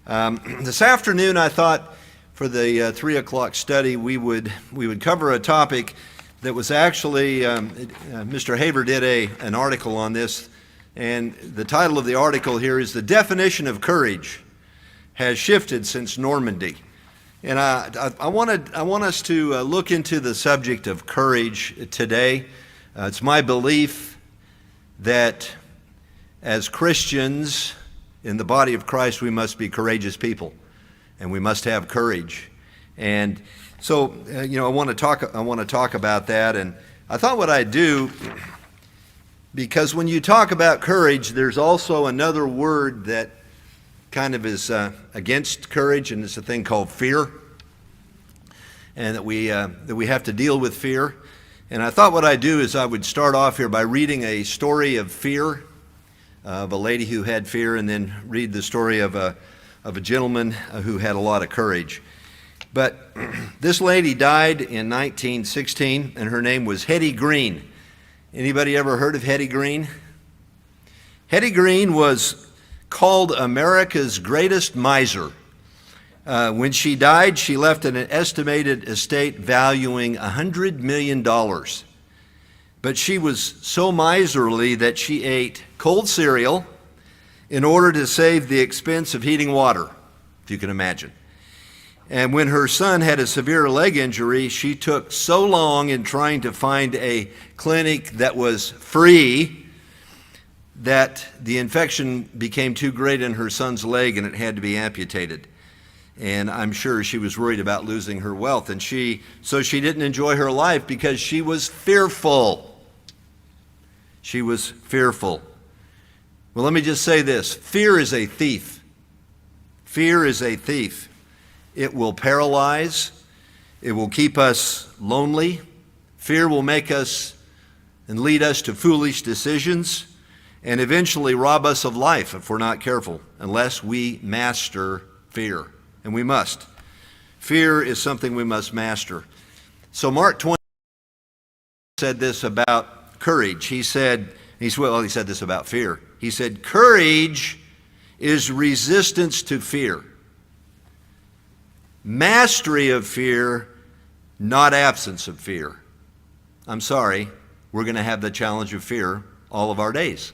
This afternoon, I thought for the 3 o'clock study, we would cover a topic that was actually, Mr. Haver did an article on this, and the title of the article here is "The Definition of Courage Has Shifted Since Normandy." And I want us to look into the subject of courage today. It's my belief that as Christians in the body of Christ, we must be courageous people, and we must have courage. And so, I want to talk about that. And I thought what I'd do, because when you talk about courage, there's also another word that kind of is against courage, and it's a thing called fear, and that we have to deal with fear. And I thought what I'd do is I would start off here by reading a story of fear, of a lady who had fear, and then read the story of a gentleman who had a lot of courage. But this lady died in 1916, and her name was Hetty Green. Anybody ever heard of Hetty Green? Hetty Green was called America's greatest miser. When she died, she left an estimated estate valuing $100 million. But she was so miserly that she ate cold cereal in order to save the expense of heating water, if you can imagine. And when her son had a severe leg injury, she took so long in trying to find a clinic that was free that the infection became too great in her son's leg and it had to be amputated. And I'm sure she was worried about losing her wealth. And so she didn't enjoy her life because she was fearful. She was fearful. Well, let me just say this. Fear is a thief. Fear is a thief. It will paralyze. It will keep us lonely. Fear will make us and lead us to foolish decisions and eventually rob us of life if we're not careful, unless we master fear. And we must. Fear is something we must master. So Mark Twain said this about courage. He said this about fear. He said, "Courage is resistance to fear. Mastery of fear, not absence of fear." I'm sorry, we're going to have the challenge of fear all of our days.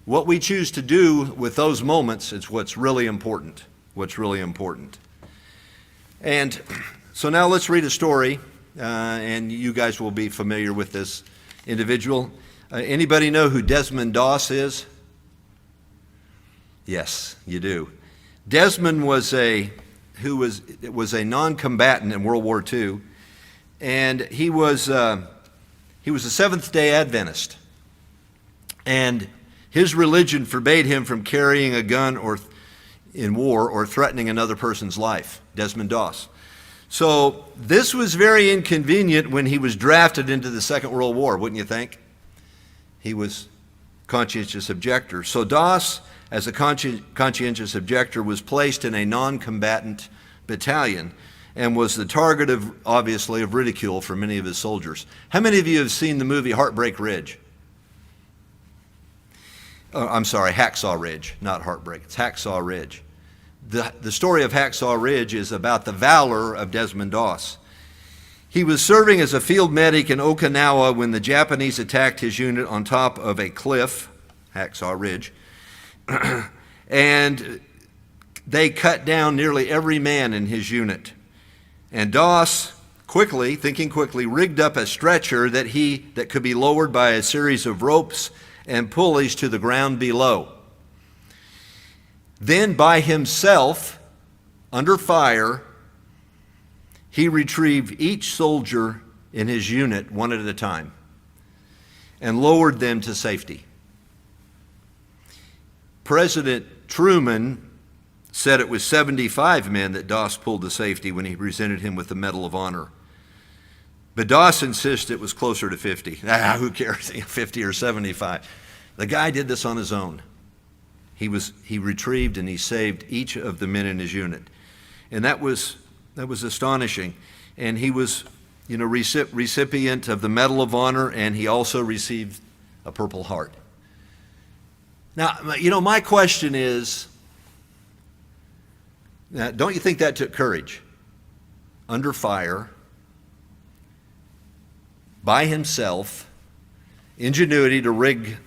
What we choose to do with those moments is what's really important. What's really important. And so now let's read a story, and you guys will be familiar with this individual. Anybody know who Desmond Doss is? Yes, you do. Desmond was a non-combatant in World War II, and he was a Seventh-day Adventist, and his religion forbade him from carrying a gun in war or threatening another person's life. Desmond Doss. So this was very inconvenient when he was drafted into the Second World War, wouldn't you think? He was conscientious objector. So Doss, as a conscientious objector, was placed in a non-combatant battalion and was the target of, obviously, of ridicule from many of his soldiers. How many of you have seen the movie Heartbreak Ridge? I'm sorry, Hacksaw Ridge, not Heartbreak. It's Hacksaw Ridge. The story of Hacksaw Ridge is about the valor of Desmond Doss. He was serving as a field medic in Okinawa when the Japanese attacked his unit on top of a cliff, Hacksaw Ridge, and they cut down nearly every man in his unit. And Doss, thinking quickly, rigged up a stretcher that could be lowered by a series of ropes and pulleys to the ground below. Then by himself, under fire, he retrieved each soldier in his unit one at a time and lowered them to safety. President Truman said it was 75 men that Doss pulled to safety when he presented him with the Medal of Honor. But Doss insisted it was closer to 50. Who cares, 50 or 75? The guy did this on his own. He retrieved and he saved each of the men in his unit. And that was astonishing. And he was, recipient of the Medal of Honor, and he also received a Purple Heart. Now, my question is, Now, don't you think that took courage? Under fire, by himself, ingenuity to rig,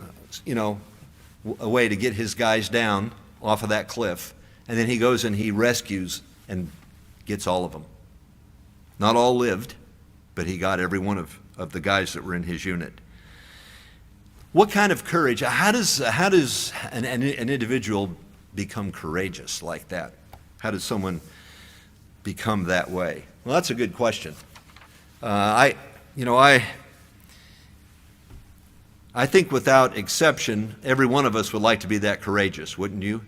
a way to get his guys down off of that cliff, and then he goes and he rescues and gets all of them. Not all lived, but he got every one of the guys that were in his unit. What kind of courage? How does an individual become courageous like that? How does someone become that way? Well, that's a good question. I think without exception, every one of us would like to be that courageous, wouldn't you?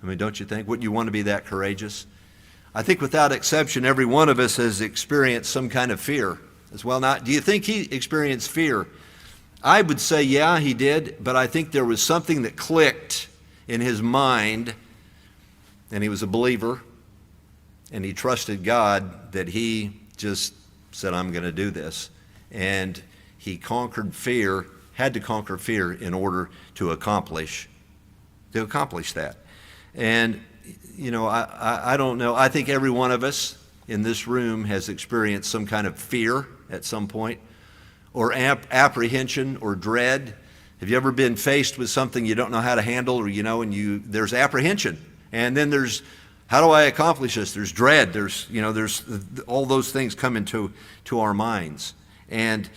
I mean, don't you think? Wouldn't you want to be that courageous? I think without exception, every one of us has experienced some kind of fear as well. Now, do you think he experienced fear? I would say, yeah, he did, but I think there was something that clicked in his mind, and he was a believer, and he trusted God that he just said, I'm going to do this. And he conquered fear, had to conquer fear in order to accomplish that. And, I don't know. I think every one of us in this room has experienced some kind of fear at some point, or apprehension or dread. Have you ever been faced with something you don't know how to handle, or there's apprehension, and then there's, how do I accomplish this? There's dread. There's all those things come into our minds, and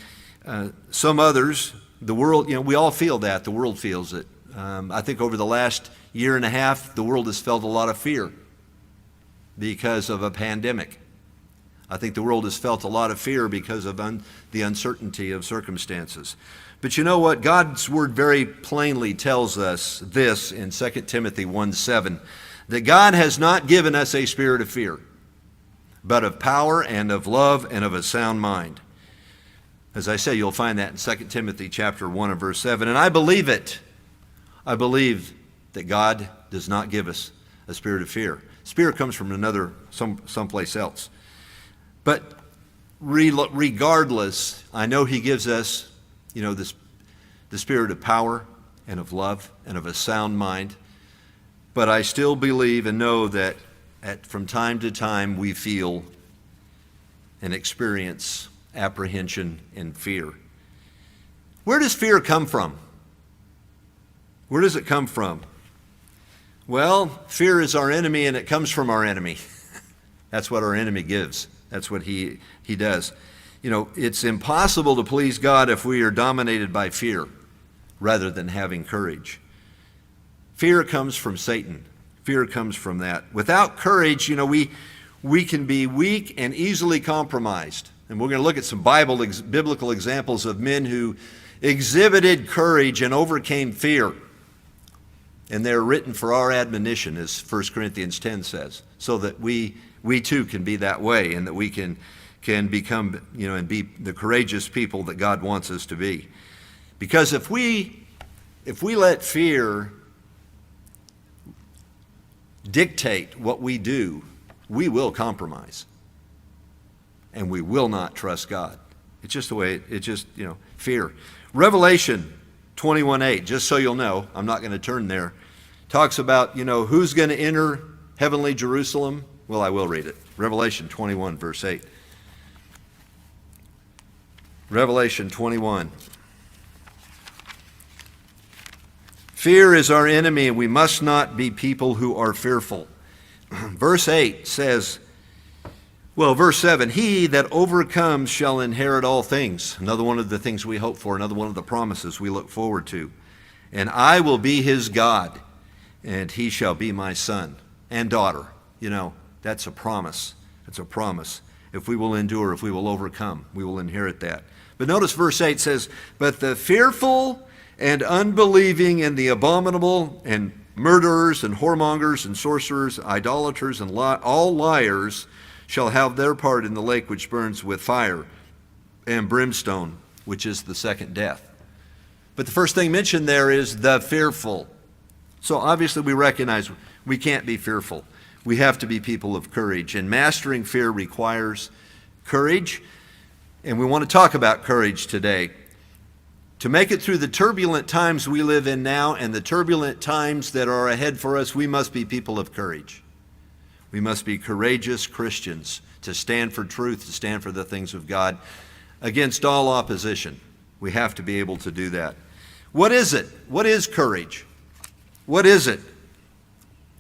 some others, the world, we all feel that. The world feels it. I think over the last year and a half, the world has felt a lot of fear because of a pandemic. I think the world has felt a lot of fear because of the uncertainty of circumstances. But you know what? God's word very plainly tells us this in 2 Timothy 1:7, that God has not given us a spirit of fear, but of power and of love and of a sound mind. As I say, you'll find that in 2 Timothy chapter 1 and verse 7. And I believe it. I believe that God does not give us a spirit of fear. Spirit comes from someplace else. But regardless, I know he gives us, the spirit of power and of love and of a sound mind. But I still believe and know that from time to time we feel and experience apprehension and fear. Where does fear come from? Where does it come from? Well, fear is our enemy, and it comes from our enemy. That's what our enemy gives. That's what he does. It's impossible to please God if we are dominated by fear rather than having courage. Fear comes from Satan. Fear comes from that. Without courage, we can be weak and easily compromised. And we're going to look at some biblical examples of men who exhibited courage and overcame fear. And they're written for our admonition, as 1 Corinthians 10 says, so that we too can be that way, and that we can become, and be the courageous people that God wants us to be. Because if we let fear dictate what we do, we will compromise. And we will not trust God. It's just the way, fear. Revelation 21:8, just so you'll know, I'm not going to turn there, talks about, who's going to enter heavenly Jerusalem. Well, I will read it. Revelation 21, verse 8. Revelation 21. Fear is our enemy, and we must not be people who are fearful. Verse 8 says, verse 7, he that overcomes shall inherit all things. Another one of the things we hope for, another one of the promises we look forward to. And I will be his God, and he shall be my son and daughter. That's a promise. That's a promise. If we will endure, if we will overcome, we will inherit that. But notice verse 8 says, but the fearful and unbelieving and the abominable and murderers and whoremongers and sorcerers, idolaters and all liars shall have their part in the lake which burns with fire and brimstone, which is the second death. But the first thing mentioned there is the fearful. So obviously we recognize we can't be fearful. We have to be people of courage. And mastering fear requires courage. And we want to talk about courage today. To make it through the turbulent times we live in now and the turbulent times that are ahead for us, we must be people of courage. We must be courageous Christians to stand for truth, to stand for the things of God against all opposition. We have to be able to do that. What is it? What is courage? What is it?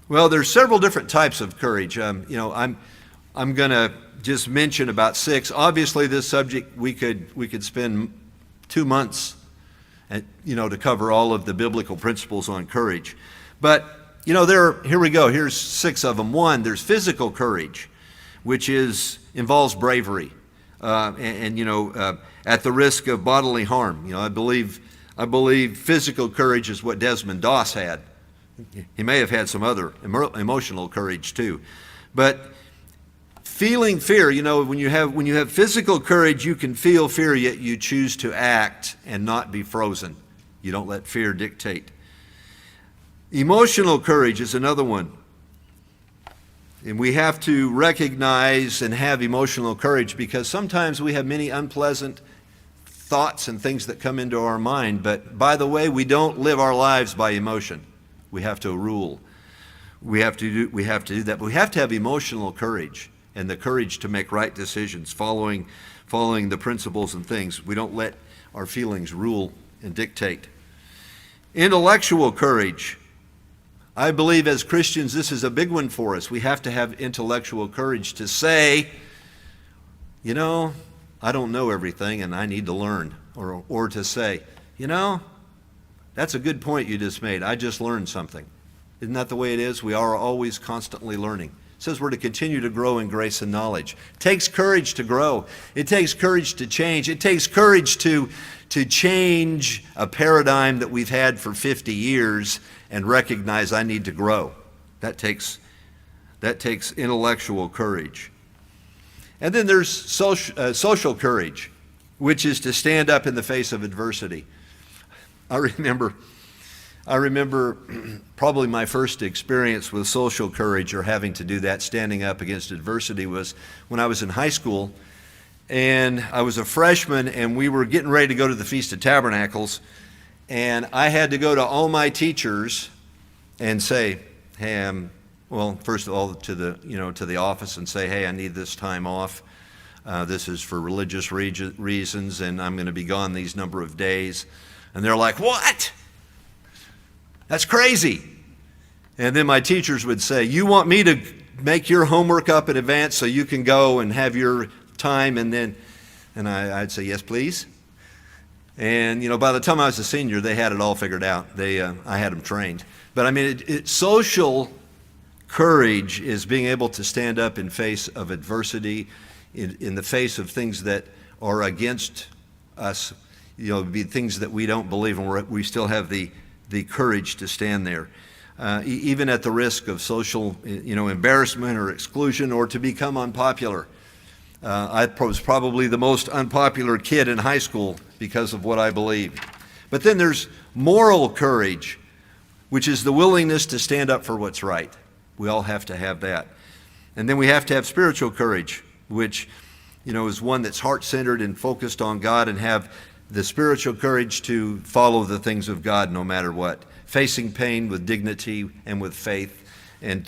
Well, there's several different types of courage. I'm going to just mention about 6. Obviously, this subject we could spend 2 months, to cover all of the biblical principles on courage. But here we go. Here's 6 of them. 1, there's physical courage, which involves bravery, at the risk of bodily harm. I believe physical courage is what Desmond Doss had. He may have had some other emotional courage too, but feeling fear. When you have physical courage, you can feel fear, yet you choose to act and not be frozen. You don't let fear dictate. Emotional courage is another one. And we have to recognize and have emotional courage because sometimes we have many unpleasant thoughts and things that come into our mind. But by the way, we don't live our lives by emotion. We have to rule. We have to do that. But we have to have emotional courage and the courage to make right decisions, following the principles and things. We don't let our feelings rule and dictate. Intellectual courage. I believe as Christians, this is a big one for us. We have to have intellectual courage to say, I don't know everything and I need to learn. Or to say, that's a good point you just made. I just learned something. Isn't that the way it is? We are always constantly learning. It says we're to continue to grow in grace and knowledge. It takes courage to grow. It takes courage to change. It takes courage to change a paradigm that we've had for 50 years and recognize I need to grow. That takes intellectual courage. And then there's social courage, which is to stand up in the face of adversity. I remember probably my first experience with social courage or having to do that, standing up against adversity, was when I was in high school. And I was a freshman, and we were getting ready to go to the Feast of Tabernacles. And I had to go to all my teachers and say, hey, first of all to the office and say, hey, I need this time off. This is for religious reasons, and I'm going to be gone these number of days. And they're like, what? That's crazy. And then my teachers would say, you want me to make your homework up in advance so you can go and have your time? And I'd say, yes, please. And, by the time I was a senior, they had it all figured out. I had them trained. But social courage is being able to stand up in face of adversity, in the face of things that are against us, be things that we don't believe, and we still have the courage to stand there, even at the risk of social, embarrassment or exclusion, or to become unpopular. I was probably the most unpopular kid in high school because of what I believed. But then there's moral courage, which is the willingness to stand up for what's right. We all have to have that. And then we have to have spiritual courage, which, is one that's heart-centered and focused on God, and have the spiritual courage to follow the things of God no matter what, facing pain with dignity and with faith. And,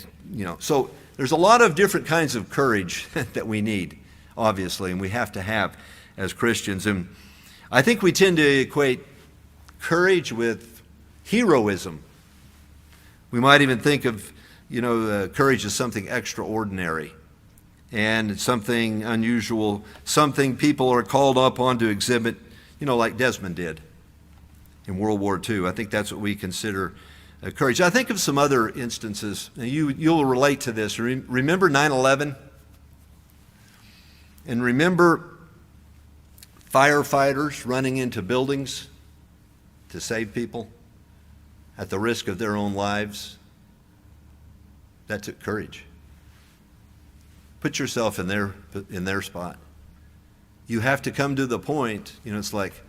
so there's a lot of different kinds of courage that we need, obviously, and we have to have as Christians. And I think we tend to equate courage with heroism. We might even think of, courage as something extraordinary and something unusual, something people are called upon to exhibit, like Desmond did in World War II. I think that's what we consider courage. I think of some other instances. You'll relate to this. Remember 9/11? And remember firefighters running into buildings to save people at the risk of their own lives? That took courage. Put yourself in their spot. You have to come to the point, it's like,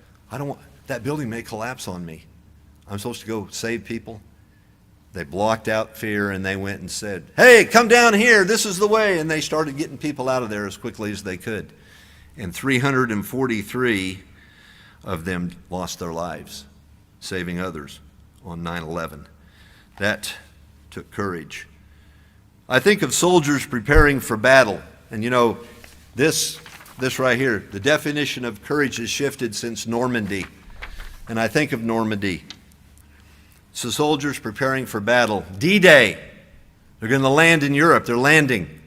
that building may collapse on me. I'm supposed to go save people. They blocked out fear, and they went and said, hey, come down here, this is the way. And they started getting people out of there as quickly as they could. And 343 of them lost their lives, saving others on 9/11. That took courage. I think of soldiers preparing for battle. And this right here, the definition of courage has shifted since Normandy. And I think of Normandy. So soldiers preparing for battle. D-Day. They're going to land in Europe. They're landing.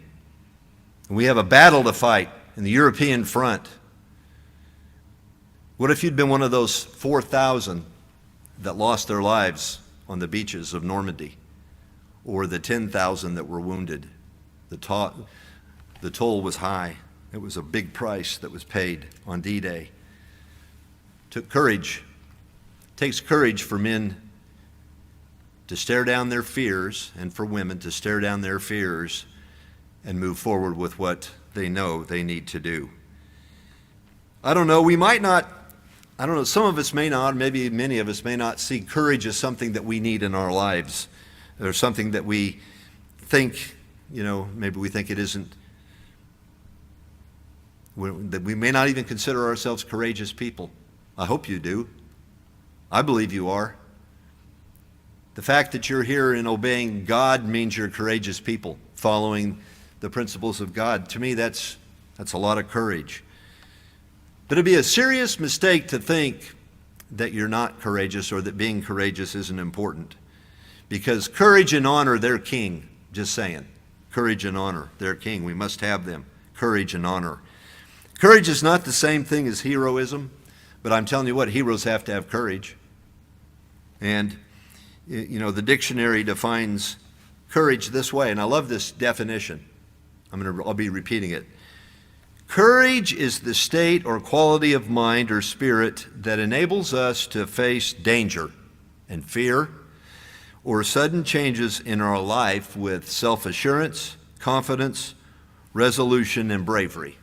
And we have a battle to fight in the European front. What if you'd been one of those 4,000 that lost their lives on the beaches of Normandy? Or the 10,000 that were wounded? The toll was high. It was a big price that was paid on D-Day. Took courage. It takes courage for men to stare down their fears, and for women to stare down their fears and move forward with what they know they need to do. I don't know, some of us may not, maybe many of us may not see courage as something that we need in our lives, or something that we think, maybe we think it isn't, that we may not even consider ourselves courageous people. I hope you do. I believe you are. The fact that you're here and obeying God means you're courageous people, following the principles of God. To me, that's a lot of courage. But it'd be a serious mistake to think that you're not courageous or that being courageous isn't important. Because courage and honor, they're king. Just saying. Courage and honor, they're king. We must have them. Courage and honor. Courage is not the same thing as heroism, but I'm telling you what, heroes have to have courage. And the dictionary defines courage this way, and I love this definition. I'll be repeating it. Courage is the state or quality of mind or spirit that enables us to face danger and fear or sudden changes in our life with self-assurance, confidence, resolution, and bravery.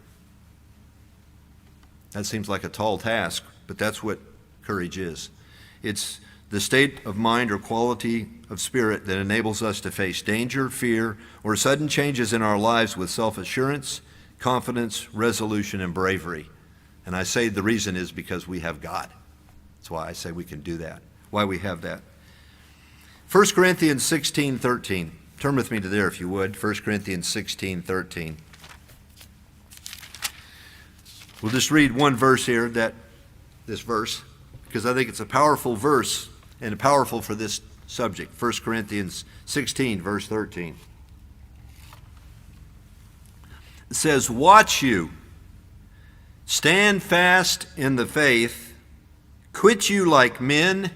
That seems like a tall task, but that's what courage is. It's the state of mind or quality of spirit that enables us to face danger, fear, or sudden changes in our lives with self-assurance, confidence, resolution, and bravery. And I say the reason is because we have God. That's why I say we can do that, why we have that. 1 Corinthians 16:13. Turn with me to there if you would. 1 Corinthians 16:13. We'll just read one verse here, this verse, because I think it's a powerful verse and powerful for this subject. 1 Corinthians 16, verse 13. It says, "Watch you, stand fast in the faith, quit you like men,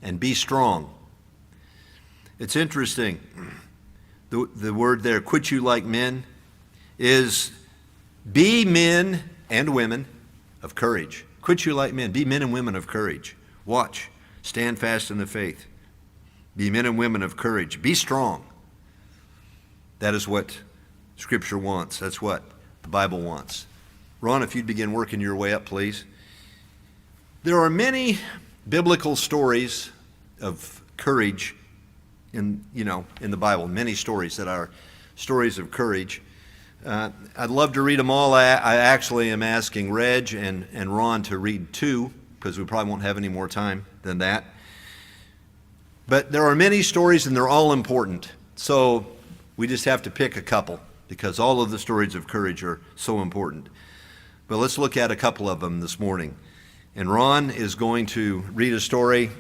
and be strong." It's interesting. The word there, quit you like men, is be men and women of courage. Quit you like men. Be men and women of courage. Watch. Stand fast in the faith. Be men and women of courage. Be strong. That is what Scripture wants. That's what the Bible wants. Ron, if you'd begin working your way up, please. There are many biblical stories of courage in the Bible. Many stories that are stories of courage. I'd love to read them all. I actually am asking Reg and Ron to read 2, because we probably won't have any more time than that. But there are many stories, and they're all important. So we just have to pick a couple, because all of the stories of courage are so important. But let's look at a couple of them this morning. And Ron is going to read a story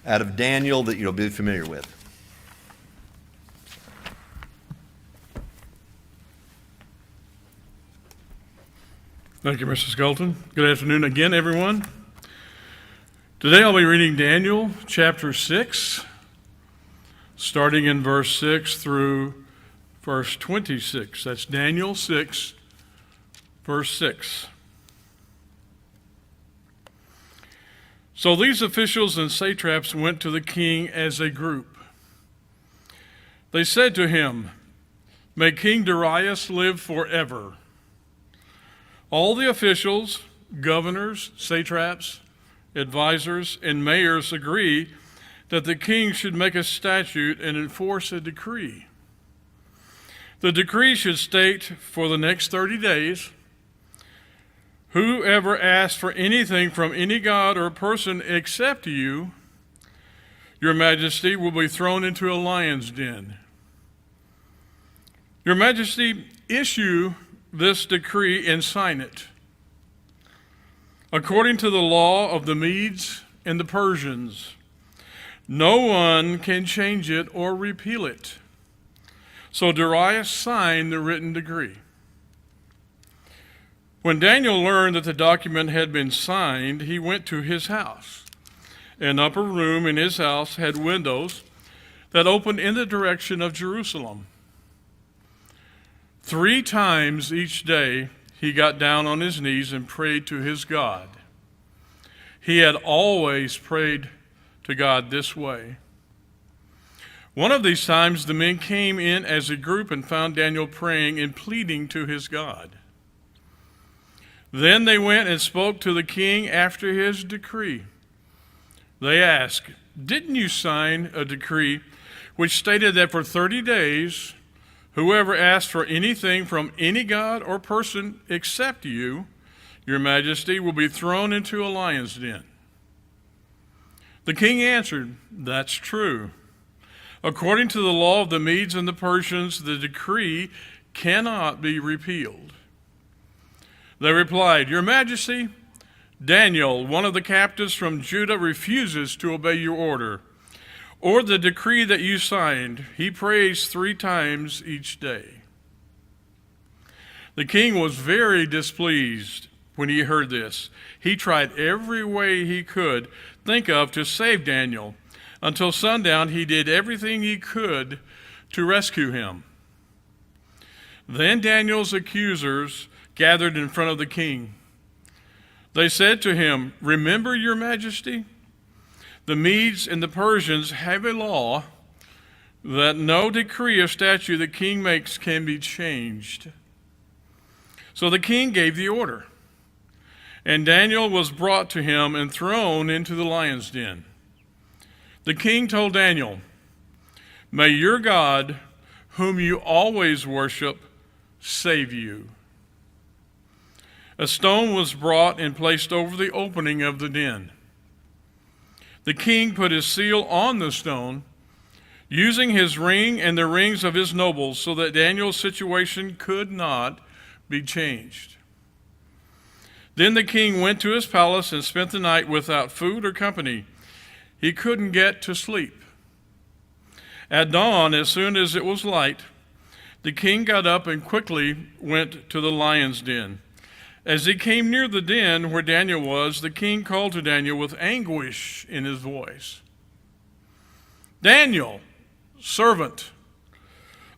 out of Daniel that you'll be familiar with. Thank you, Mr. Skelton. Good afternoon again, everyone. Today I'll be reading Daniel chapter 6, starting in verse 6 through verse 26. That's Daniel 6, verse 6. So these officials and satraps went to the king as a group. They said to him, "May King Darius live forever." All the officials, governors, satraps, advisors, and mayors agree that the king should make a statute and enforce a decree. The decree should state for the next 30 days, whoever asks for anything from any god or person except you, your majesty, will be thrown into a lion's den. Your Majesty, issue this decree and sign it. According to the law of the Medes and the Persians, no one can change it or repeal it. So Darius signed the written decree. When Daniel learned that the document had been signed, he went to his house. An upper room in his house had windows that opened in the direction of Jerusalem. 3 times each day he got down on his knees and prayed to his God. He had always prayed to God this way. One of these times the men came in as a group and found Daniel praying and pleading to his God. Then they went and spoke to the king after his decree. They asked, "Didn't you sign a decree which stated that for 30 days, whoever asked for anything from any god or person except you, your majesty, will be thrown into a lion's den?" The king answered, "That's true. According to the law of the Medes and the Persians, the decree cannot be repealed." They replied, "Your Majesty, Daniel, one of the captives from Judah, refuses to obey your order or the decree that you signed. He prays 3 times each day." The king was very displeased when he heard this. He tried every way he could think of to save Daniel. Until sundown, he did everything he could to rescue him. Then Daniel's accusers gathered in front of the king. They said to him, "Remember, your majesty, the Medes and the Persians have a law that no decree or statute the king makes can be changed." So the king gave the order, and Daniel was brought to him and thrown into the lion's den. The king told Daniel, "May your God, whom you always worship, save you." A stone was brought and placed over the opening of the den. The king put his seal on the stone, using his ring and the rings of his nobles, so that Daniel's situation could not be changed. Then the king went to his palace and spent the night without food or company. He couldn't get to sleep. At dawn, as soon as it was light, the king got up and quickly went to the lion's den. As he came near the den where Daniel was, the king called to Daniel with anguish in his voice, "Daniel, servant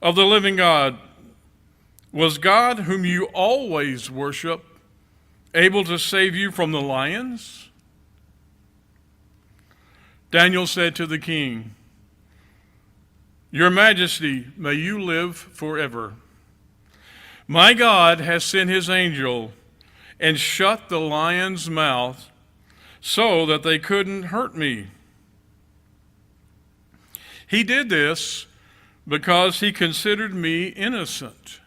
of the living God, was God, whom you always worship, able to save you from the lions?" Daniel said to the king, "Your Majesty, may you live forever. My God has sent his angel and shut the lion's mouth so that they couldn't hurt me. He did this because he considered me innocent.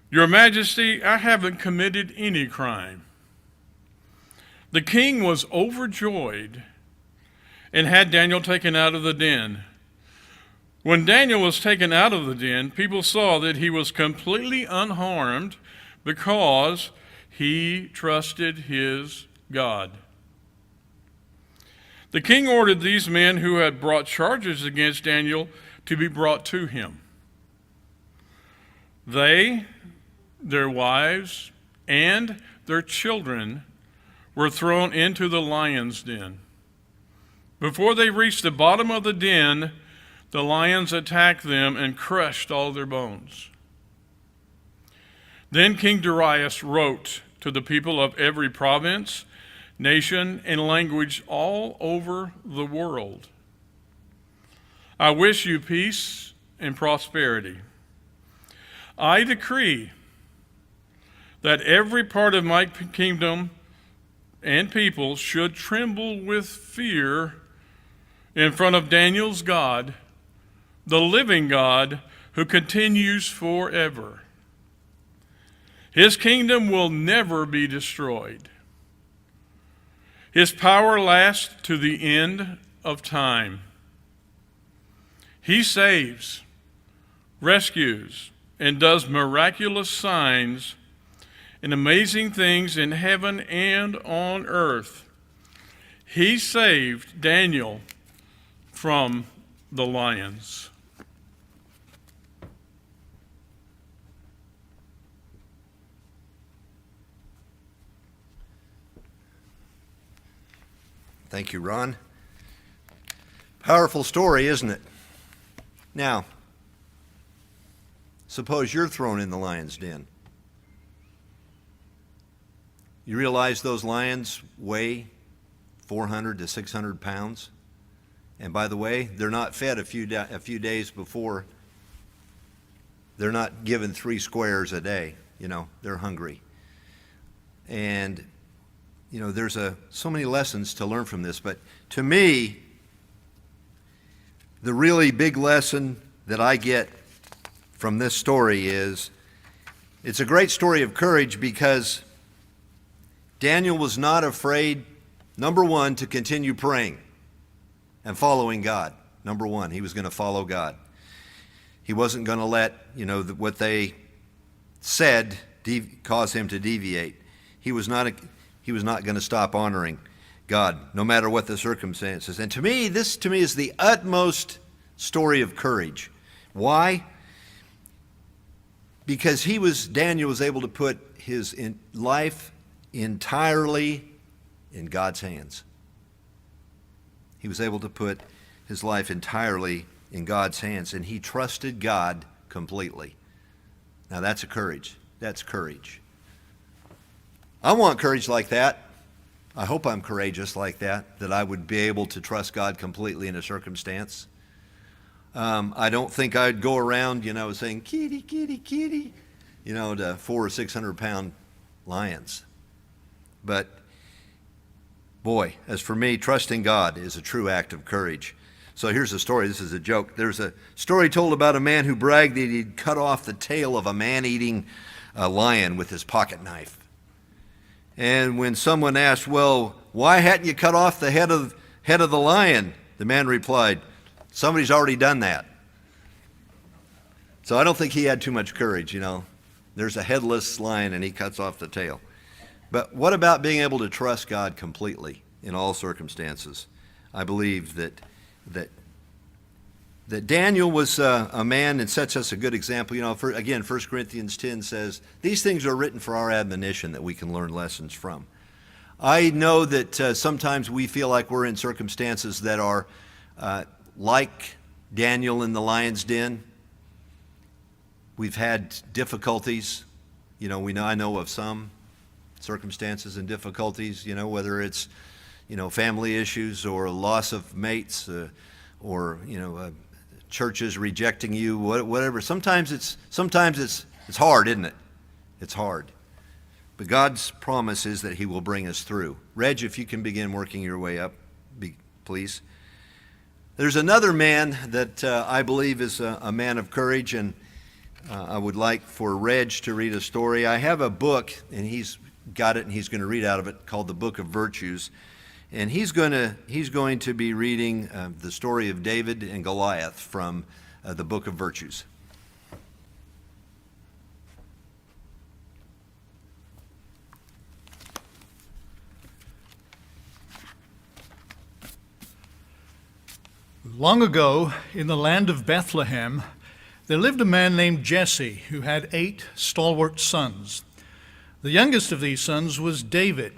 Your Majesty, I haven't committed any crime." The king was overjoyed and had Daniel taken out of the den. When Daniel was taken out of the den, people saw that he was completely unharmed because he trusted his God. The king ordered these men who had brought charges against Daniel to be brought to him. They, their wives, and their children were thrown into the lion's den. Before they reached the bottom of the den, the lions attacked them and crushed all their bones. Then King Darius wrote to the people of every province, nation, and language all over the world, "I wish you peace and prosperity. I decree that every part of my kingdom and people should tremble with fear in front of Daniel's God, the living God who continues forever. His kingdom will never be destroyed. His power lasts to the end of time. He saves, rescues, and does miraculous signs and amazing things in heaven and on earth. He saved Daniel from the lions. Thank you, Ron. Powerful story, isn't it? Now, suppose you're thrown in the lion's den. You realize those lions weigh 400 to 600 pounds? And by the way, they're not fed a few days before. They're not given 3 squares a day. They're hungry. And there's so many lessons to learn from this, but to me, the really big lesson that I get from this story is it's a great story of courage because Daniel was not afraid, number one, to continue praying and following God. Number one, he was going to follow God. He wasn't going to let, what they said cause him to deviate. He was not going to stop honoring God, no matter what the circumstances. And to me, this is the utmost story of courage. Why? Because Daniel was able to put his life entirely in God's hands. He was able to put his life entirely in God's hands, and he trusted God completely. Now that's a courage. That's courage. I want courage like that. I hope I'm courageous like that I would be able to trust God completely in a circumstance. I don't think I'd go around, saying, kitty, kitty, kitty, to 400 or 600 pound lions. But boy, as for me, trusting God is a true act of courage. So here's a story. This is a joke. There's a story told about a man who bragged that he'd cut off the tail of a man-eating lion with his pocket knife. And when someone asked, well, why hadn't you cut off the head of the lion? The man replied, somebody's already done that. So I don't think he had too much courage, There's a headless lion and he cuts off the tail. But what about being able to trust God completely in all circumstances? I believe that Daniel was a man and sets us a good example. 1 Corinthians 10 says, these things are written for our admonition that we can learn lessons from. I know that sometimes we feel like we're in circumstances that are like Daniel in the lion's den. We've had difficulties. I know of some circumstances and difficulties, whether it's, family issues or loss of mates or churches rejecting you, whatever. Sometimes it's hard, isn't it? It's hard. But God's promise is that he will bring us through. Reg, if you can begin working your way up, please. There's another man that I believe is a man of courage, and I would like for Reg to read a story. I have a book, and he's got it, and he's going to read out of it, called The Book of Virtues. And he's going to be reading the story of David and Goliath from the Book of Virtues. Long ago, in the land of Bethlehem, there lived a man named Jesse who had 8 stalwart sons. The youngest of these sons was David.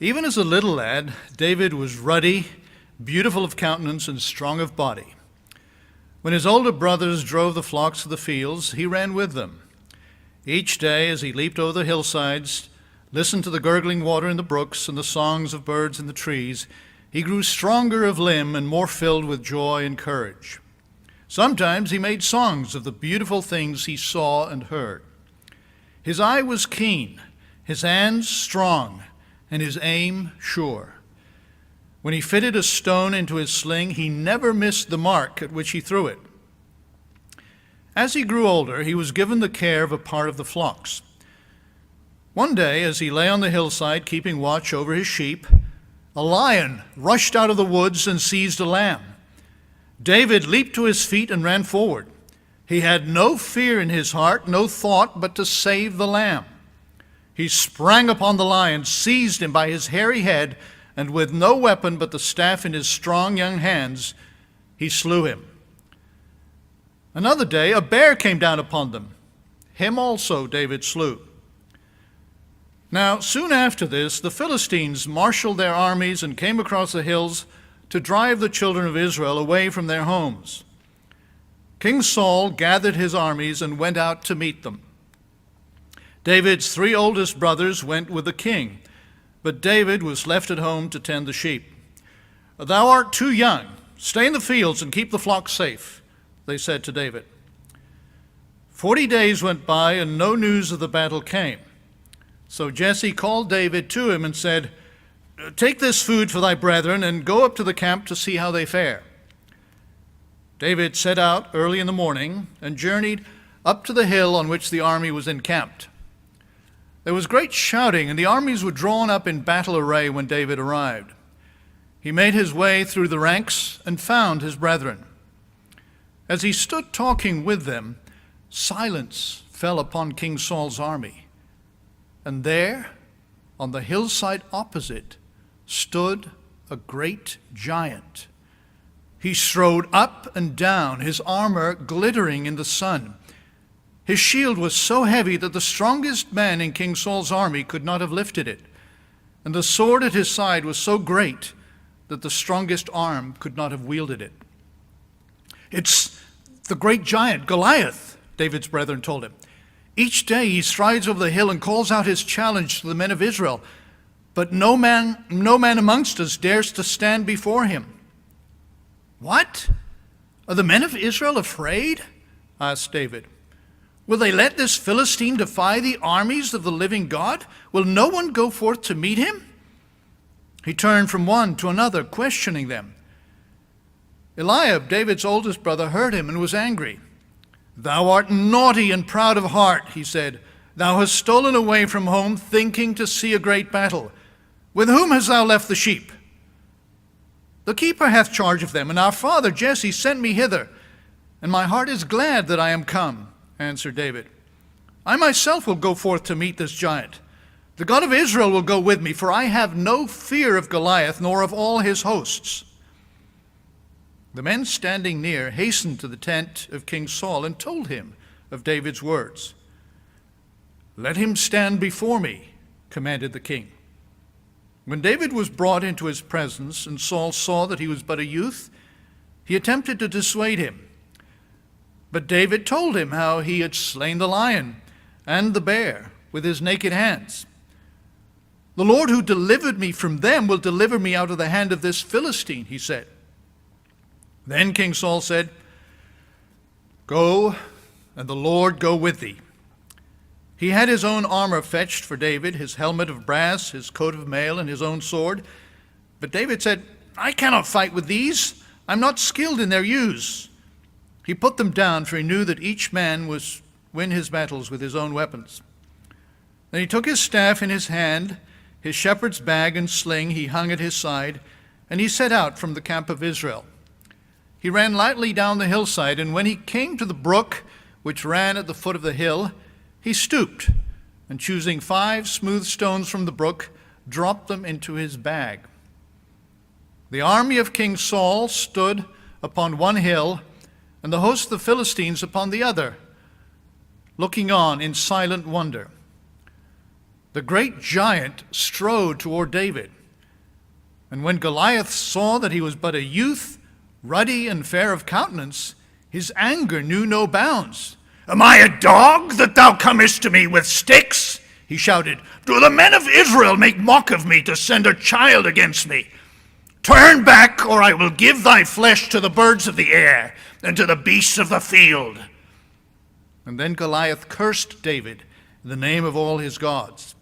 Even as a little lad, David was ruddy, beautiful of countenance, and strong of body. When his older brothers drove the flocks to the fields, he ran with them. Each day, as he leaped over the hillsides, listened to the gurgling water in the brooks and the songs of birds in the trees, he grew stronger of limb and more filled with joy and courage. Sometimes he made songs of the beautiful things he saw and heard. His eye was keen, his hands strong, and his aim sure. When he fitted a stone into his sling, he never missed the mark at which he threw it. As he grew older, he was given the care of a part of the flocks. One day, as he lay on the hillside keeping watch over his sheep, a lion rushed out of the woods and seized a lamb. David leaped to his feet and ran forward. He had no fear in his heart, no thought but to save the lamb. He sprang upon the lion, seized him by his hairy head, and with no weapon but the staff in his strong young hands, he slew him. Another day a bear came down upon them. Him also David slew. Now, soon after this, the Philistines marshaled their armies and came across the hills to drive the children of Israel away from their homes. King Saul gathered his armies and went out to meet them. David's 3 oldest brothers went with the king, but David was left at home to tend the sheep. "Thou art too young. Stay in the fields and keep the flock safe," they said to David. 40 days went by and no news of the battle came. So Jesse called David to him and said, "Take this food for thy brethren and go up to the camp to see how they fare." David set out early in the morning and journeyed up to the hill on which the army was encamped. There was great shouting, and the armies were drawn up in battle array when David arrived. He made his way through the ranks and found his brethren. As he stood talking with them, silence fell upon King Saul's army. And there, on the hillside opposite, stood a great giant. He strode up and down, his armor glittering in the sun. His shield was so heavy that the strongest man in King Saul's army could not have lifted it. And the sword at his side was so great that the strongest arm could not have wielded it. "It's the great giant, Goliath," David's brethren told him. "Each day he strides over the hill and calls out his challenge to the men of Israel. But no man amongst us dares to stand before him." "What? Are the men of Israel afraid?" asked David. "Will they let this Philistine defy the armies of the living God? Will no one go forth to meet him?" He turned from one to another, questioning them. Eliab, David's oldest brother, heard him and was angry. "Thou art naughty and proud of heart," he said. "Thou hast stolen away from home, thinking to see a great battle. With whom hast thou left the sheep?" "The keeper hath charge of them, and our father Jesse sent me hither, and my heart is glad that I am come," answered David. "I myself will go forth to meet this giant. The God of Israel will go with me, for I have no fear of Goliath, nor of all his hosts." The men standing near hastened to the tent of King Saul and told him of David's words. "Let him stand before me," commanded the king. When David was brought into his presence and Saul saw that he was but a youth, he attempted to dissuade him. But David told him how he had slain the lion and the bear with his naked hands. "The Lord who delivered me from them will deliver me out of the hand of this Philistine," he said. Then King Saul said, "Go, and the Lord go with thee." He had his own armor fetched for David, his helmet of brass, his coat of mail, and his own sword. But David said, "I cannot fight with these. I'm not skilled in their use." He put them down, for he knew that each man was win his battles with his own weapons. Then he took his staff in his hand, his shepherd's bag and sling he hung at his side, and he set out from the camp of Israel. He ran lightly down the hillside, and when he came to the brook which ran at the foot of the hill, he stooped, and choosing 5 smooth stones from the brook, dropped them into his bag. The army of King Saul stood upon one hill, and the host of the Philistines upon the other, looking on in silent wonder. The great giant strode toward David, and when Goliath saw that he was but a youth, ruddy and fair of countenance, his anger knew no bounds. "Am I a dog that thou comest to me with sticks?" he shouted. "Do the men of Israel make mock of me to send a child against me? Turn back, or I will give thy flesh to the birds of the air and to the beasts of the field." And then Goliath cursed David in the name of all his gods.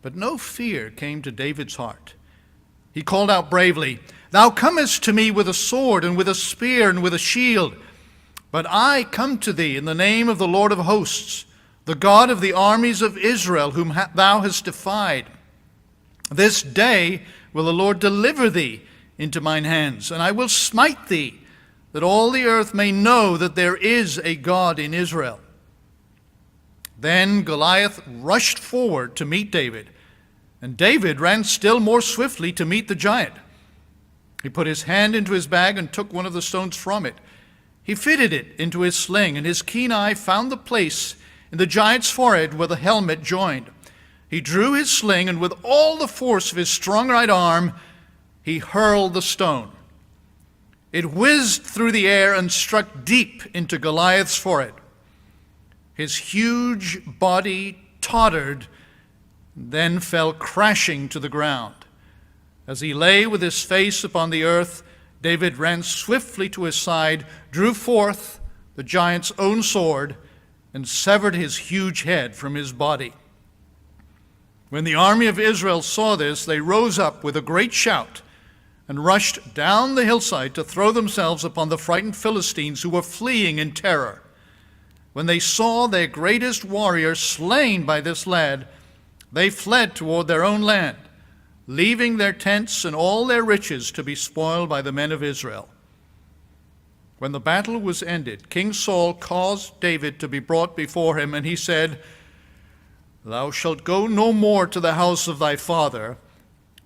But no fear came to David's heart. He called out bravely, "Thou comest to me with a sword and with a spear and with a shield. But I come to thee in the name of the Lord of hosts, the God of the armies of Israel, whom thou hast defied. This day will the Lord deliver thee into mine hands, and I will smite thee, that all the earth may know that there is a God in Israel." Then Goliath rushed forward to meet David, and David ran still more swiftly to meet the giant. He put his hand into his bag and took one of the stones from it. He fitted it into his sling, and his keen eye found the place in the giant's forehead where the helmet joined. He drew his sling, and with all the force of his strong right arm, he hurled the stone. It whizzed through the air and struck deep into Goliath's forehead. His huge body tottered, then fell crashing to the ground. As he lay with his face upon the earth, David ran swiftly to his side, drew forth the giant's own sword, and severed his huge head from his body. When the army of Israel saw this, they rose up with a great shout and rushed down the hillside to throw themselves upon the frightened Philistines who were fleeing in terror. When they saw their greatest warrior slain by this lad, they fled toward their own land, leaving their tents and all their riches to be spoiled by the men of Israel. When the battle was ended, King Saul caused David to be brought before him, and he said, "Thou shalt go no more to the house of thy father,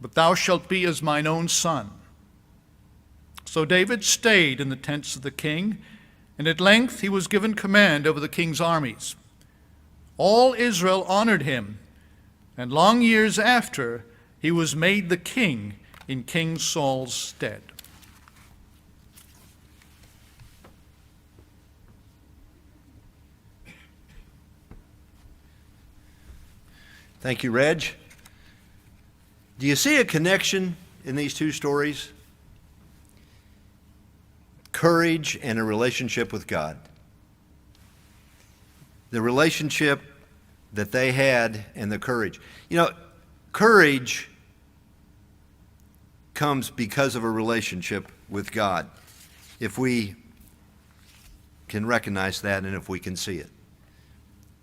but thou shalt be as mine own son." So David stayed in the tents of the king, and at length he was given command over the king's armies. All Israel honored him, and long years after, he was made the king in King Saul's stead. Thank you, Reg. Do you see a connection in these two stories? Courage and a relationship with God. The relationship that they had and the courage. You know, courage comes because of a relationship with God, if we can recognize that and if we can see it.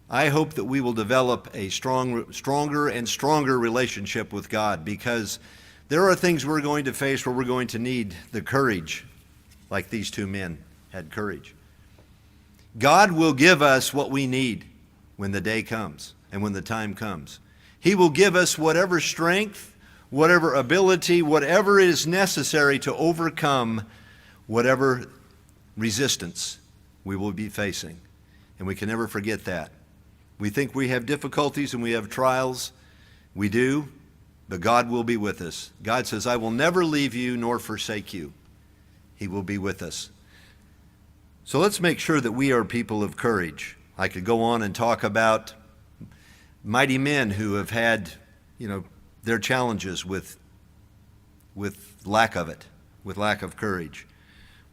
I hope that we will develop a stronger and stronger relationship with God, because there are things we're going to face where we're going to need the courage, like these two men had courage. God will give us what we need when the day comes and when the time comes. He will give us whatever strength, whatever ability, whatever is necessary to overcome whatever resistance we will be facing. And we can never forget that. We think we have difficulties and we have trials. We do, but God will be with us. God says, "I will never leave you nor forsake you." He will be with us. So let's make sure that we are people of courage. I could go on and talk about mighty men who have had, their challenges with lack of it, with lack of courage.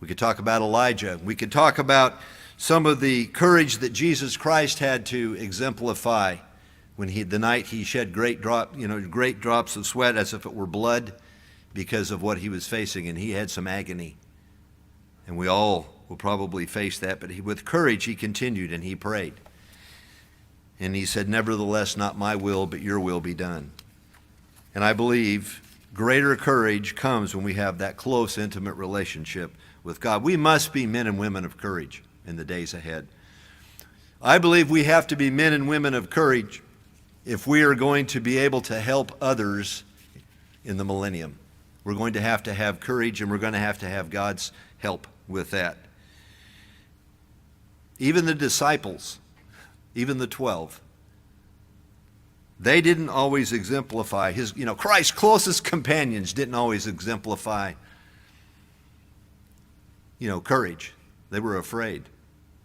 We could talk about Elijah. We could talk about some of the courage that Jesus Christ had to exemplify when the night he shed great drops of sweat as if it were blood because of what he was facing, and he had some agony. And we all will probably face that, but with courage he continued and he prayed. And he said, "Nevertheless, not my will, but your will be done." And I believe greater courage comes when we have that close, intimate relationship with God. We must be men and women of courage in the days ahead. I believe we have to be men and women of courage if we are going to be able to help others in the millennium. We're going to have courage, and we're going to have God's help with that. Even the disciples, even the 12, they didn't always exemplify Christ's closest companions didn't always exemplify, courage. They were afraid.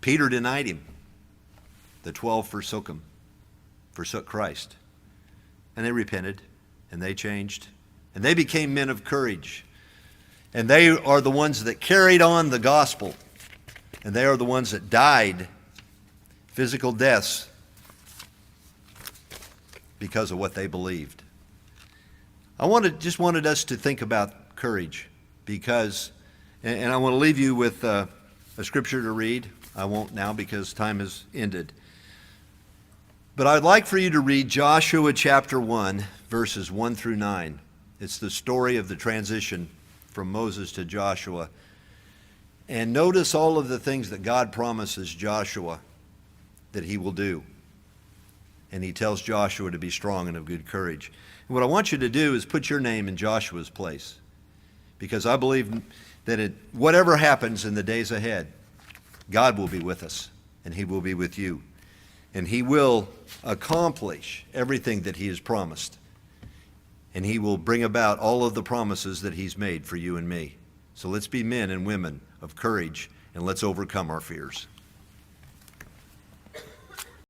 Peter denied him. The 12 forsook Christ. And they repented, and they changed, and they became men of courage. And they are the ones that carried on the gospel, and they are the ones that died physical deaths because of what they believed. I just wanted us to think about courage, because, and I want to leave you with a scripture to read. I won't now because time has ended. But I'd like for you to read Joshua chapter 1, verses 1 through 9. It's the story of the transition from Moses to Joshua. And notice all of the things that God promises Joshua that he will do. And he tells Joshua to be strong and of good courage. And what I want you to do is put your name in Joshua's place. Because I believe that whatever happens in the days ahead, God will be with us, and he will be with you. And he will accomplish everything that he has promised. And he will bring about all of the promises that he's made for you and me. So let's be men and women of courage, and let's overcome our fears.